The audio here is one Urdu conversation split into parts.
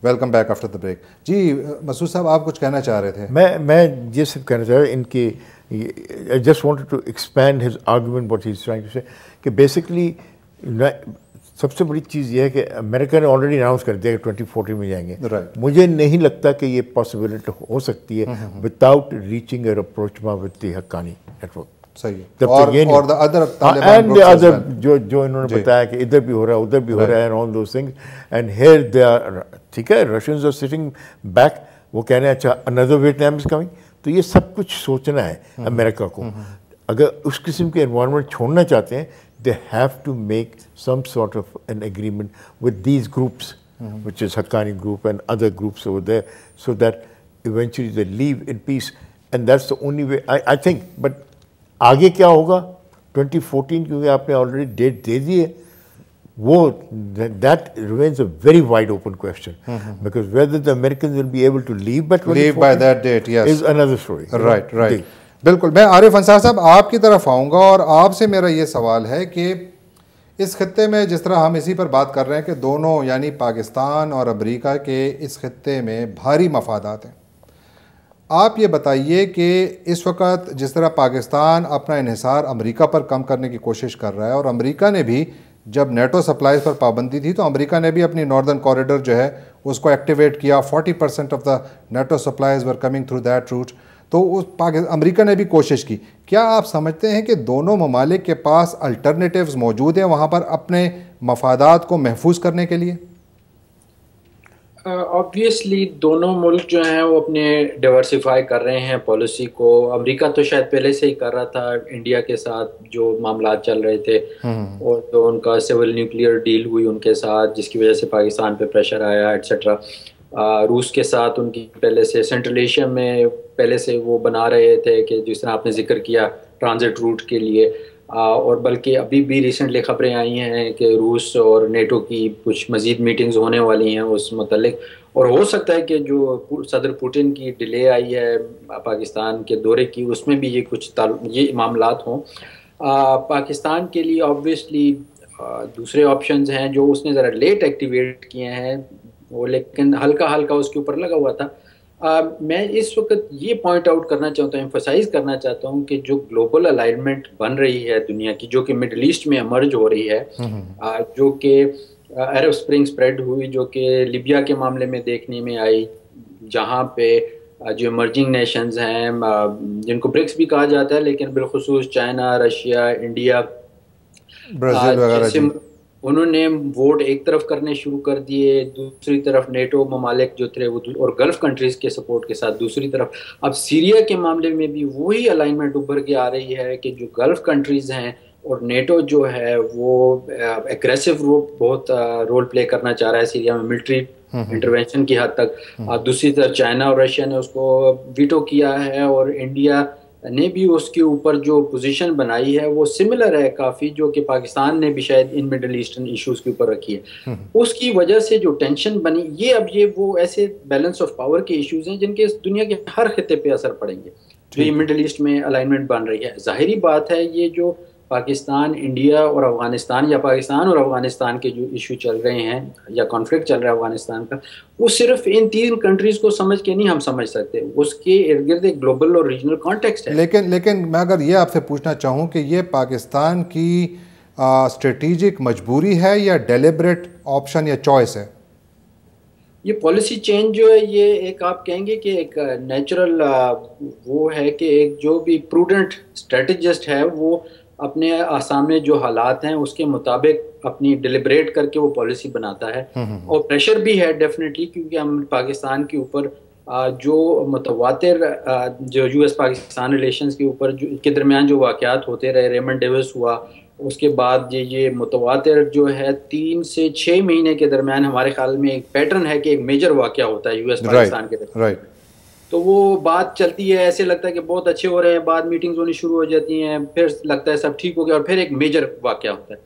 Welcome back after the break. جی مسعود صاحب آپ کچھ کہنا چاہ رہے تھے. میں یہ صرف کہنا چاہ رہا ہوں ان کی I just wanted to expand his argument what he's trying to say کہ بیسکلی سب سے بڑی چیز یہ ہے کہ امریکہ نے آلریڈی اناؤنس کر دیا کہ 2014 میں جائیں گے. مجھے نہیں لگتا کہ یہ پاسبلٹی ہو سکتی ہے without reaching a approach with the Haqqani network. صحیح. اور ادر جو انہوں نے بتایا کہ ادھر بھی ہو رہا ہے ادھر بھی ہو رہا ہے and all those things and here they are. ٹھیک ہے, Russians are sitting back, وہ کہہ رہے ہیں اچھا another Vietnam is coming. تو یہ سب کچھ سوچنا ہے امریکہ کو. اگر اس قسم کے انوائرمنٹ چھوڑنا چاہتے ہیں they have to make some sort of an agreement with these groups, which is Haqqani group and other groups over there, so that eventually they leave in peace. And that's the only way I think. But آگے کیا ہوگا 2014 کیونکہ آپ نے آلریڈی ڈیٹ دے دی ہے, وہ that remains a very wide open question because whether the Americans will be able to leave by that date, yes, is another story. Right. بالکل. میں عارف انصار صاحب آپ کی طرف آؤں گا اور آپ سے میرا یہ سوال ہے کہ اس خطے میں جس طرح ہم اسی پر بات کر رہے ہیں کہ دونوں یعنی پاکستان اور امریکہ کے اس خطے میں بھاری مفادات ہیں, آپ یہ بتائیے کہ اس وقت جس طرح پاکستان اپنا انحصار امریکہ پر کم کرنے کی کوشش کر رہا ہے اور امریکہ نے بھی جب نیٹو سپلائز پر پابندی تھی تو امریکہ نے بھی اپنی ناردرن کوریڈور جو ہے اس کو ایکٹیویٹ کیا. 40% of the NATO supplies were coming through that route. تو امریکہ نے بھی کوشش کی. کیا آپ سمجھتے ہیں کہ دونوں ممالک کے پاس الٹرنیٹیوز موجود ہیں وہاں پر اپنے مفادات کو محفوظ کرنے کے لیے؟ آبویسلی دونوں ملک جو ہیں وہ اپنے ڈیورسیفائی کر رہے ہیں پالیسی کو. امریکہ تو شاید پہلے سے ہی کر رہا تھا انڈیا کے ساتھ جو معاملات چل رہے تھے, اور جو ان کا سول نیوکلیئر ڈیل ہوئی ان کے ساتھ جس کی وجہ سے پاکستان پہ پریشر آیا ایٹسیٹرا. روس کے ساتھ ان کی پہلے سے سینٹرل ایشیا میں پہلے سے وہ بنا رہے تھے کہ جس طرح آپ نے ذکر کیا ٹرانزٹ روٹ کے لیے, اور بلکہ ابھی بھی ریسنٹلی خبریں آئی ہیں کہ روس اور نیٹو کی کچھ مزید میٹنگز ہونے والی ہیں اس متعلق. اور ہو سکتا ہے کہ جو صدر پوٹن کی ڈیلے آئی ہے پاکستان کے دورے کی اس میں بھی یہ کچھ یہ معاملات ہوں. پاکستان کے لیے آبویسلی دوسرے آپشنز ہیں جو اس نے ذرا لیٹ ایکٹیویٹ کیے ہیں وہ, لیکن ہلکا اس کے اوپر لگا ہوا تھا. میں اس وقت یہ پوائنٹ آؤٹ کرنا چاہتا ہوں, ایمفسائز کرنا چاہتا ہوں کہ جو گلوبل الائنمنٹ بن رہی ہے دنیا کی, جو کہ مڈل ایسٹ میں امرج ہو رہی ہے, جو کہ عرب اسپرنگ سپریڈ ہوئی, جو کہ لیبیا کے معاملے میں دیکھنے میں آئی, جہاں پہ جو ایمرجنگ نیشنز ہیں جن کو برکس بھی کہا جاتا ہے لیکن بالخصوص چائنا, رشیا, انڈیا, برازیل وغیرہ, انہوں نے ووٹ ایک طرف کرنے شروع کر دیے, دوسری طرف نیٹو ممالک جو تھے اور گلف کنٹریز کے سپورٹ کے ساتھ دوسری طرف. اب سیریا کے معاملے میں بھی وہی الائنمنٹ ابھر کے آ رہی ہے کہ جو گلف کنٹریز ہیں اور نیٹو جو ہے وہ ایگریسو بہت رول پلے کرنا چاہ رہا ہے سیریا میں ملٹری انٹروینشن کی حد تک. دوسری طرف چائنا اور رشیا نے اس کو ویٹو کیا ہے, اور انڈیا نے بھی اس کے اوپر جو پوزیشن بنائی ہے وہ سملر ہے کافی جو کہ پاکستان نے بھی شاید ان مڈل ایسٹرن ایشوز کے اوپر رکھی ہے. اس کی وجہ سے جو ٹینشن بنی یہ وہ ایسے بیلنس آف پاور کے ایشوز ہیں جن کے دنیا کے ہر خطے پہ اثر پڑیں گے جو یہ مڈل ایسٹ میں الائنمنٹ بن رہی ہے. ظاہری بات ہے یہ جو پاکستان, انڈیا اور افغانستان یا پاکستان اور افغانستان کے جو ایشو چل رہے ہیں یا کانفلکٹ چل رہا ہے افغانستان کا, وہ صرف ان 3 کنٹریز کو سمجھ کے نہیں ہم سمجھ سکتے, اس کے ارد گرد ایک گلوبل اور ریجنل کانٹیکسٹ ہے. لیکن میں اگر یہ آپ سے پوچھنا چاہوں کہ یہ پاکستان کی اسٹریٹجک مجبوری ہے یا ڈیلیبریٹ آپشن یا چوائس ہے؟ یہ پالیسی چینج جو ہے یہ ایک آپ کہیں گے کہ ایک نیچرل وہ ہے کہ ایک جو بھی پروڈنٹ اسٹریٹجسٹ ہے وہ اپنے سامنے جو حالات ہیں اس کے مطابق اپنی ڈیلیبریٹ کر کے وہ پالیسی بناتا ہے. اور پریشر بھی ہے ڈیفینیٹلی کیونکہ ہم پاکستان کے اوپر جو متواتر جو یو ایس پاکستان ریلیشنز کے اوپر کے درمیان جو واقعات ہوتے رہے, ریمنڈ ڈیوس ہوا, اس کے بعد یہ متواتر جو ہے 3 سے 6 مہینے کے درمیان ہمارے خیال میں ایک پیٹرن ہے کہ ایک میجر واقعہ ہوتا ہے یو ایس پاکستان کے درمیان. تو وہ بات چلتی ہے, ایسے لگتا ہے کہ بہت اچھے ہو رہے ہیں, بعد میٹنگز ہونی شروع ہو جاتی ہیں, پھر لگتا ہے سب ٹھیک ہو گیا اور پھر ایک میجر واقعہ ہوتا ہے.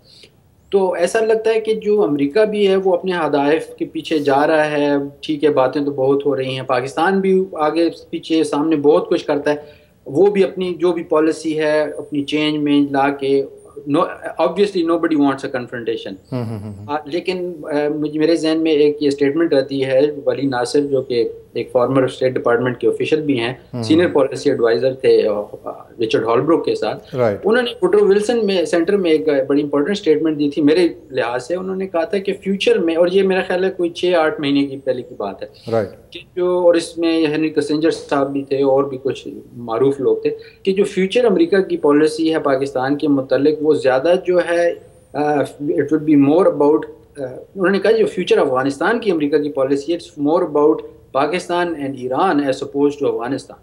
تو ایسا لگتا ہے کہ جو امریکہ بھی ہے وہ اپنے ہدایف کے پیچھے جا رہا ہے. ٹھیک ہے باتیں تو بہت ہو رہی ہیں, پاکستان بھی آگے پیچھے سامنے بہت کچھ کرتا ہے, وہ بھی اپنی جو بھی پالیسی ہے اپنی چینج میں لا کے obviously nobody wants a confrontation. لیکن میرے ذہن میں ایک یہ اسٹیٹمنٹ آتی ہے ولی ناصر جو کہ ایک فارمر اسٹیٹ ڈپارٹمنٹ کے آفیشل بھی ہیں, سینئر پالیسی ایڈوائزر تھے رچرڈ ہالبروک کے ساتھ. انہوں نے ووڈرو ولسن میں سینٹر میں ایک بڑی امپورٹنٹ اسٹیٹمنٹ دی تھی میرے لحاظ سے. انہوں نے کہا تھا کہ فیوچر میں, اور یہ میرا خیال ہے کوئی 6-8 مہینے کی پہلے کی بات ہے, کہ جو, اور اس میں ہنری کسنجر صاحب بھی تھے اور بھی کچھ معروف لوگ تھے, کہ جو فیوچر امریکہ کی پالیسی ہے پاکستان کے متعلق وہ زیادہ جو ہے it will be more about, انہوں نے کہا جو فیوچر افغانستان کی امریکہ کی پالیسی ہے it's more about Pakistan and Iran as opposed to Afghanistan.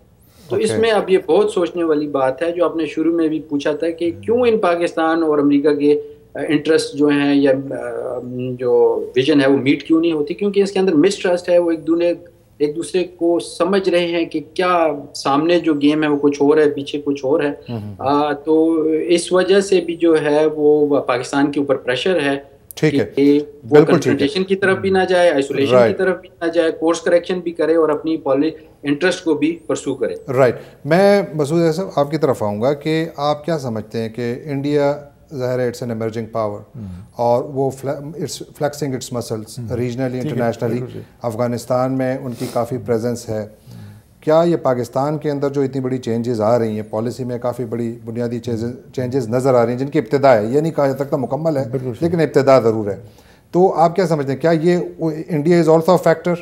تو اس میں اب یہ بہت سوچنے والی بات ہے جو آپ نے شروع میں بھی پوچھا تھا کہ کیوں ان پاکستان اور امریکہ کے انٹرسٹ جو ہیں یا جو ویژن ہے وہ میٹ کیوں نہیں ہوتی, کیونکہ اس کے اندر مسٹرسٹ ہے. وہ ایک دوسرے کو سمجھ رہے ہیں کہ کیا سامنے جو گیم ہے وہ کچھ اور ہے, پیچھے کچھ اور ہے. تو اس وجہ سے بھی جو ہے وہ پاکستان کے اوپر پریشر ہے کہ وہ کنفرنٹیشن کی طرف بھی نہ جائے, آئسولیشن کی طرف بھی نہ جائے, کورس کریکشن بھی کرے اور اپنی انٹرسٹ کو بھی پرسو کرے. میں مسعود صاحب آپ کی طرف آؤں گا کہ آپ کیا سمجھتے ہیں کہ انڈیا ظاہر ہے اٹس این ایمرجنگ پاور اور وہ it's flexing its muscles regionally internationally. Afghanistan میں ان کی کافی پریزنس ہے. کیا یہ پاکستان کے اندر جو اتنی بڑی چینجز آ رہی ہیں پالیسی میں, کافی بڑی بنیادی چینجز نظر آ رہی ہیں جن کی ابتدا ہے, یہ نہیں کہا جا سکتا مکمل ہے لیکن ابتدا ضرور ہے, تو آپ کیا سمجھتے ہیں کیا یہ India is also a factor?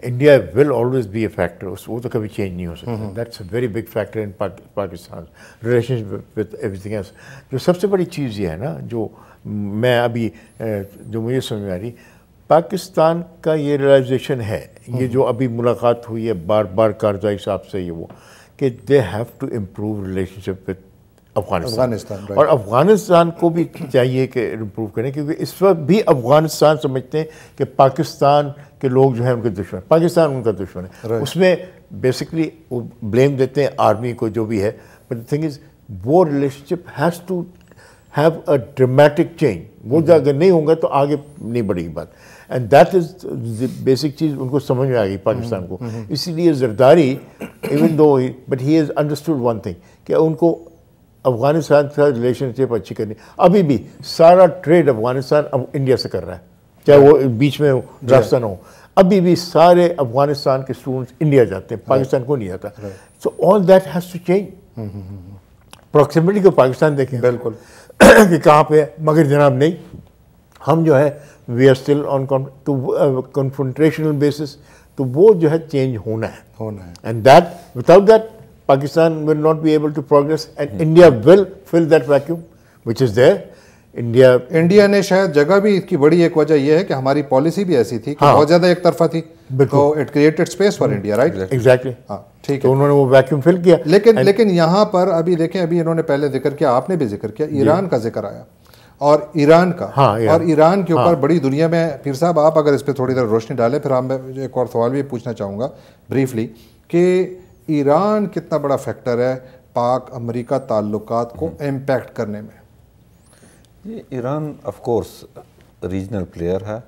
India will always be a factor, وہ تو کبھی چینج نہیں ہو سکتا. That's a very big factor in Pakistan relation with everything else. جو سب سے بڑی چیز یہ ہے نا, جو میں ابھی جو مجھے سمجھ میں آ رہی, پاکستان کا یہ ریئلائزیشن ہے, یہ جو ابھی ملاقات ہوئی ہے بار بار کارزائی صاحب سے, یہ وہ کہ they have to improve relationship with Afghanistan, اور افغانستان کو بھی چاہیے کہ امپروو کریں, کیونکہ اس وقت بھی افغانستان سمجھتے ہیں کہ پاکستان کے لوگ جو ہیں ان کے دشمن, پاکستان ان کا دشمن ہے. اس میں بیسکلی وہ بلیم دیتے ہیں آرمی کو جو بھی ہے, بٹ دی تھنگ از وہ relationship has to have a dramatic change. وہ اگر نہیں ہوں گا تو آگے نہیں بڑھے گی بات, اینڈ دیٹ از بیسک چیز ان کو سمجھ میں آ گئی پاکستان کو. اسی لیے Zardari even though but he has understood one thing کہ ان کو افغانستان کا ریلیشن شپ اچھی کرنی. ابھی بھی سارا ٹریڈ افغانستان اب انڈیا سے کر رہا ہے, چاہے وہ بیچ میں راستہ نہ ہو. ابھی بھی سارے افغانستان کے اسٹوڈنٹس انڈیا جاتے ہیں, پاکستان کو نہیں جاتا. So all that has to change. Proximity کو پاکستان دیکھیں بالکل کہ کہاں پہ ہے, مگر جناب نہیں, ہم جو ہے we are still on confrontational basis. تو وہ جو ہے چینج ہونا ہے, and that without that Pakistan will not be able to progress, and India will fill that vacuum which is there. India نے شاید جگہ بھی اس کی بڑی ایک وجہ یہ ہے کہ ہماری پالیسی بھی ایسی تھی کہ بہت زیادہ ایک طرفہ تھی, تو it created space for India, right? Exactly, ہاں ٹھیک ہے, تو انہوں نے وہ ویکیوم فل کیا. لیکن یہاں پر ابھی دیکھیں, ابھی انہوں نے پہلے ذکر کیا, آپ نے بھی ذکر کیا, ایران کا ذکر آیا, اور ایران کا, اور ایران کے اوپر بڑی دنیا میں, پیر صاحب آپ اگر اس پہ تھوڑی دیر روشنی ڈالیں, پھر میں ایک اور سوال بھی پوچھنا چاہوں گا بریفلی کہ ایران کتنا بڑا فیکٹر ہے پاک امریکہ تعلقات کو امپیکٹ کرنے میں؟ Iran of course regional player ہے,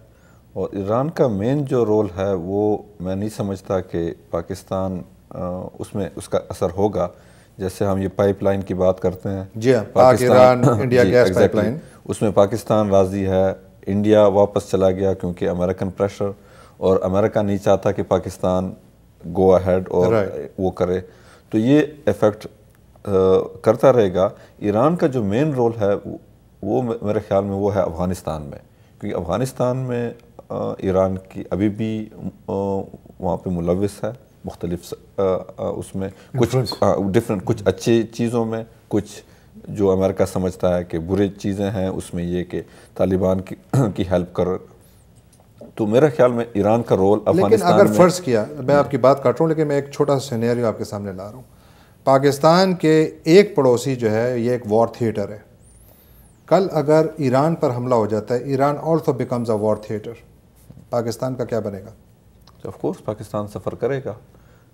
اور ایران کا مین جو رول ہے وہ میں نہیں سمجھتا کہ پاکستان اس میں اس کا اثر ہوگا. جیسے ہم یہ پائپ لائن کی بات کرتے ہیں, جی ہاں, Pakistan India gas pipeline, اس میں پاکستان راضی ہے, انڈیا واپس چلا گیا کیونکہ امریکن پریشر, اور امریکہ نہیں چاہتا کہ پاکستان گو اہیڈ اور وہ کرے, تو یہ ایفیکٹ کرتا رہے گا. ایران کا جو مین رول ہے وہ میرے خیال میں وہ ہے افغانستان میں, کیونکہ افغانستان میں ایران کی ابھی بھی وہاں پہ ملوث ہے مختلف اس میں کچھ ڈفرینٹ, کچھ اچھی چیزوں میں, کچھ جو امریکہ سمجھتا ہے کہ برے چیزیں ہیں اس میں, یہ کہ طالبان کی ہیلپ کر. تو میرے خیال میں ایران کا رول افغانستان میں, لیکن اگر فرض کیا, میں آپ کی بات کاٹ رہا ہوں لیکن میں ایک چھوٹا سا سینیریو آپ کے سامنے لا رہا ہوں. پاکستان کے ایک پڑوسی جو ہے یہ ایک وار تھیٹر ہے, کل اگر ایران پر حملہ ہو جاتا ہے, Iran also becomes a war theatre, Pakistan کا کیا بنے گا؟ آف کورس پاکستان سفر کرے گا,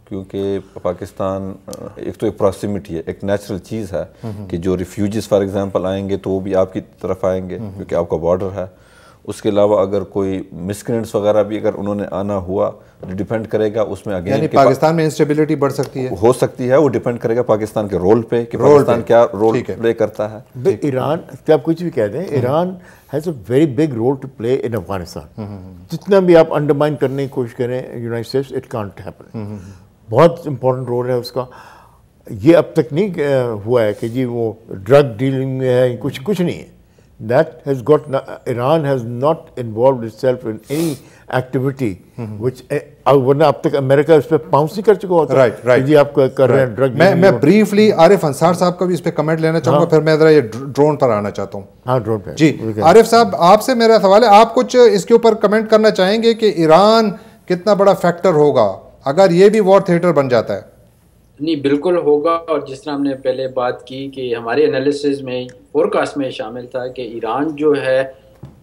کیونکہ پاکستان ایک تو ایک پراکسیمٹی ہے, ایک نیچرل چیز ہے کہ جو ریفیوجیز فار ایگزامپل آئیں گے تو وہ بھی آپ کی طرف آئیں گے کیونکہ آپ کا بارڈر ہے, اس کے علاوہ اگر کوئی مسکرینٹس وغیرہ بھی اگر انہوں نے آنا ہوا ڈیپینڈ کرے گا اس میں اگین یعنی پاکستان میں انسٹیبلٹی بڑھ سکتی ہے، ہو سکتی ہے، وہ ڈیپینڈ کرے گا پاکستان کے رول پہ کہ پاکستان کیا رول پلے کرتا ہے۔ ایران کیا آپ کچھ بھی کہہ دیں، Iran has a very big role to play in Afghanistan. جتنا بھی آپ انڈرمائن کرنے کی کوشش کریں United States, it can't happen. بہت امپورٹنٹ رول ہے اس کا۔ یہ اب تک نہیں ہوا ہے کہ جی وہ ڈرگ ڈیلنگ میں ہے، کچھ نہیں ہے۔ That has got Iran has not involved itself in any activity which ورنہ اب تک امریکہ اس پہ پاؤنس نہیں کر چکا ہوتا کہ جی آپ کر رہے ہیں ڈرگ۔ میں بریفلی عارف انصار صاحب کا بھی اس پہ کمنٹ لینا چاہوں گا، پھر میں ذرا یہ ڈرون پر آنا چاہتا ہوں۔ ہاں ڈرون پہ جی عارف صاحب آپ سے میرا سوال ہے، آپ کچھ اس کے اوپر کمنٹ کرنا چاہیں گے کہ ایران کتنا بڑا فیکٹر ہوگا اگر یہ بھی وار تھیٹر بن جاتا ہے؟ نہیں بالکل ہوگا، اور جس طرح ہم نے پہلے بات کی کہ ہمارے انالیسز میں فور کاسٹ میں شامل تھا کہ ایران جو ہے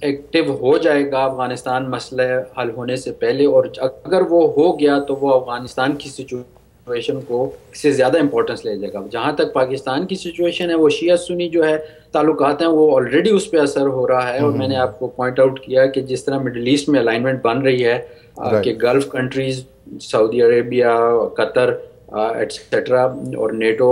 ایکٹیو ہو جائے گا افغانستان مسئلہ حل ہونے سے پہلے، اور اگر وہ ہو گیا تو وہ افغانستان کی سچویشن کو سے زیادہ امپورٹنس لے جائے گا۔ جہاں تک پاکستان کی سچویشن ہے، وہ شیعہ سنی جو ہے تعلقات ہیں وہ آلریڈی اس پہ اثر ہو رہا ہے، اور میں نے آپ کو پوائنٹ آؤٹ کیا کہ جس طرح مڈل ایسٹ میں الائنمنٹ بن رہی ہے کہ گلف کنٹریز سعودی عربیہ، قطر ایٹسیٹرا اور نیٹو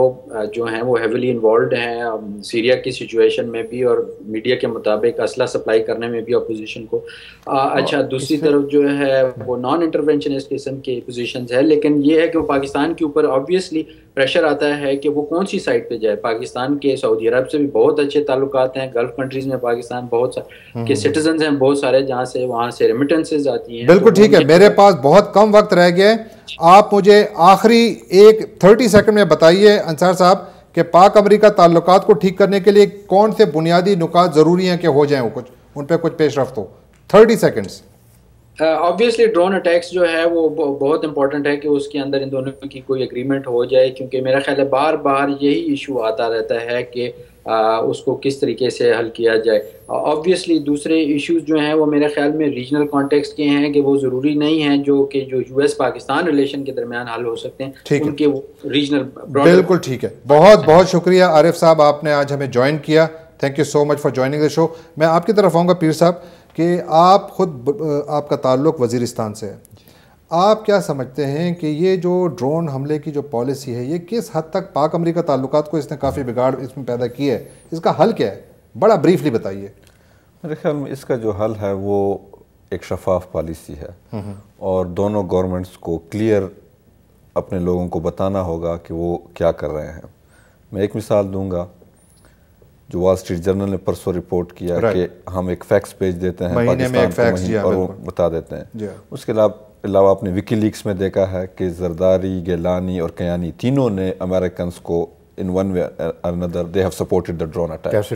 جو ہیں وہ ہیویلی انوالوڈ ہیں سیریا کی سچویشن میں بھی، اور میڈیا کے مطابق اسلحہ سپلائی کرنے میں بھی اپوزیشن کو۔ اچھا دوسری طرف جو ہے وہ نان انٹرونشنسٹ قسم کی پوزیشنز ہے، لیکن یہ ہے کہ وہ پاکستان کے اوپر آبویسلی پریشر آتا ہے کہ وہ کون سی سائڈ پہ جائے۔ پاکستان کے سعودی عرب سے بھی بہت اچھے تعلقات ہیں، گلف کنٹریز میں پاکستان بہت کے سٹیزنز ہیں بہت سارے، جہاں سے وہاں سے ریمیٹنسز آتی ہیں۔ بالکل ٹھیک ہے، میرے پاس بہت کم وقت رہ گیا ہے، آپ مجھے آخری 30 سیکنڈ میں بتائیے انصار صاحب کہ پاک امریکہ تعلقات کو ٹھیک کرنے کے لیے کون سے بنیادی نکات ضروری ہیں کہ ہو جائیں، کچھ ان پہ کچھ پیش رفت ہو۔ 30 سیکنڈز۔ آبویسلی ڈرون اٹیکس جو ہے وہ بہت امپورٹنٹ ہے کہ اس کے اندر ان دونوں کی کوئی اگریمنٹ ہو جائے، کیونکہ میرا خیال ہے بار بار یہی ایشو آتا رہتا ہے کہ اس کو کس طریقے سے حل کیا جائے۔ آبویسلی دوسرے ایشوز جو ہیں وہ میرے خیال میں ریجنل کانٹیکسٹ کے ہیں کہ وہ ضروری نہیں ہیں جو یو ایس پاکستان ریلیشن کے درمیان حل ہو سکتے ہیں، ان کے وہ ریجنل۔ بالکل ٹھیک ہے، بہت بہت شکریہ عارف صاحب، آپ نے آج ہمیں جوائن کیا، thank you so much for joining the show. میں آپ کی طرف آؤں گا پیر صاحب کہ آپ خود آپ کا تعلق وزیرستان سے ہے، آپ کیا سمجھتے ہیں کہ یہ جو ڈرون حملے کی جو پالیسی ہے یہ کس حد تک پاک امریکہ تعلقات کو اس نے کافی بگاڑ اس میں پیدا کی ہے، اس کا حل کیا ہے؟ بڑا بریفلی بتائیے۔ میرے خیال میں اس کا جو حل ہے وہ ایک شفاف پالیسی ہے، اور دونوں گورنمنٹس کو کلیئر اپنے لوگوں کو بتانا ہوگا کہ وہ کیا کر رہے ہیں۔ میں ایک مثال دوں گا، جو وال اسٹریٹ جرنل نے پرسوں رپورٹ کیا کہ ہم ایک فیکس بھیج دیتے ہیں پاکستان کو اور وہ بتا دیتے ہیں۔ اس کے علاوہ آپ نے وکی لیکس میں دیکھا ہے کہ زرداری، گیلانی اور کیانی تینوں نے امریکنس کو in one way or another they have supported the drone attack۔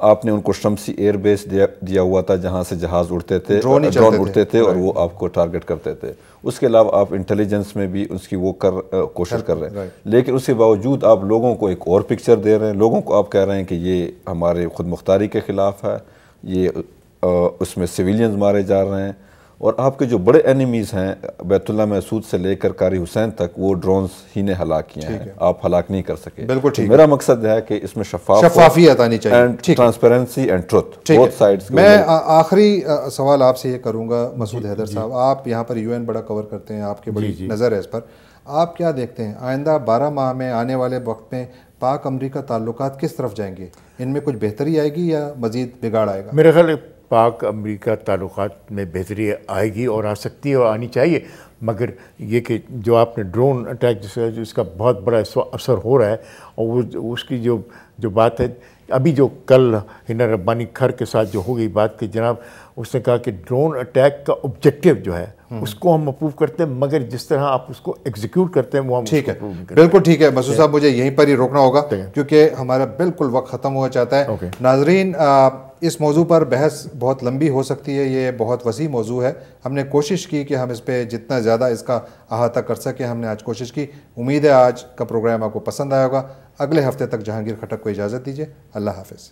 آپ نے ان کو شمسی ایئر بیس دیا ہوا تھا جہاں سے جہاز اڑتے تھے، ڈرون اڑتے تھے اور وہ آپ کو ٹارگٹ کرتے تھے۔ اس کے علاوہ آپ انٹیلیجنس میں بھی اس کی وہ کوشش کر رہے ہیں، لیکن اس کے باوجود آپ لوگوں کو ایک اور پکچر دے رہے ہیں، لوگوں کو آپ کہہ رہے ہیں کہ یہ ہمارے خود مختاری کے خلاف ہے، یہ اس میں سویلینز مارے جا رہے ہیں، اور آپ کے جو بڑے اینیمیز ہیں بیت اللہ محسود سے لے کر قاری حسین تک وہ ڈرونز ہی نے ہلاک کیے ہیں، آپ ہلاک نہیں کر سکے۔ بالکل ٹھیک، میرا مقصد ہے کہ اس میں شفافیت آنی چاہیے، and transparency and truth both sides. میں آخری سوال آپ سے یہ کروں گا مسعود حیدر صاحب، آپ یہاں پر UN بڑا کور کرتے ہیں، آپ کی بڑی نظر ہے اس پر، آپ کیا دیکھتے ہیں آئندہ 12 ماہ میں آنے والے وقت میں پاک امریکہ تعلقات کس طرف جائیں گے؟ ان میں کچھ بہتری آئے گی یا مزید بگاڑ آئے گا؟ میرے خیال پاک امریکہ تعلقات میں بہتری آئے گی اور آ سکتی ہے اور آنی چاہیے، مگر یہ کہ جو آپ نے ڈرون اٹیک جس کا بہت بڑا اثر ہو رہا ہے، اور وہ اس کی جو بات ہے ابھی جو کل ہنا ربانی کھر کے ساتھ جو ہو گئی بات کہ جناب اس نے کہا کہ ڈرون اٹیک کا آبجیکٹیو جو ہے اس کو ہم اپروو کرتے ہیں، مگر جس طرح آپ اس کو ایگزیکیوٹ کرتے ہیں وہ ہم ٹھیک ہے۔ بالکل ٹھیک ہے مسعود صاحب، مجھے یہیں پر ہی روکنا ہوگا کیونکہ ہمارا بالکل وقت ختم ہوا چاہتا ہے۔ ناظرین، اس موضوع پر بحث بہت لمبی ہو سکتی ہے، یہ بہت وسیع موضوع ہے، ہم نے کوشش کی کہ ہم اس پہ جتنا زیادہ اس کا احاطہ کر سکیں، ہم نے آج کوشش کی۔ امید ہے آج کا پروگرام آپ کو پسند آیا ہوگا۔ اگلے ہفتے تک جہانگیر کھٹک کو اجازت دیجیے، اللہ حافظ۔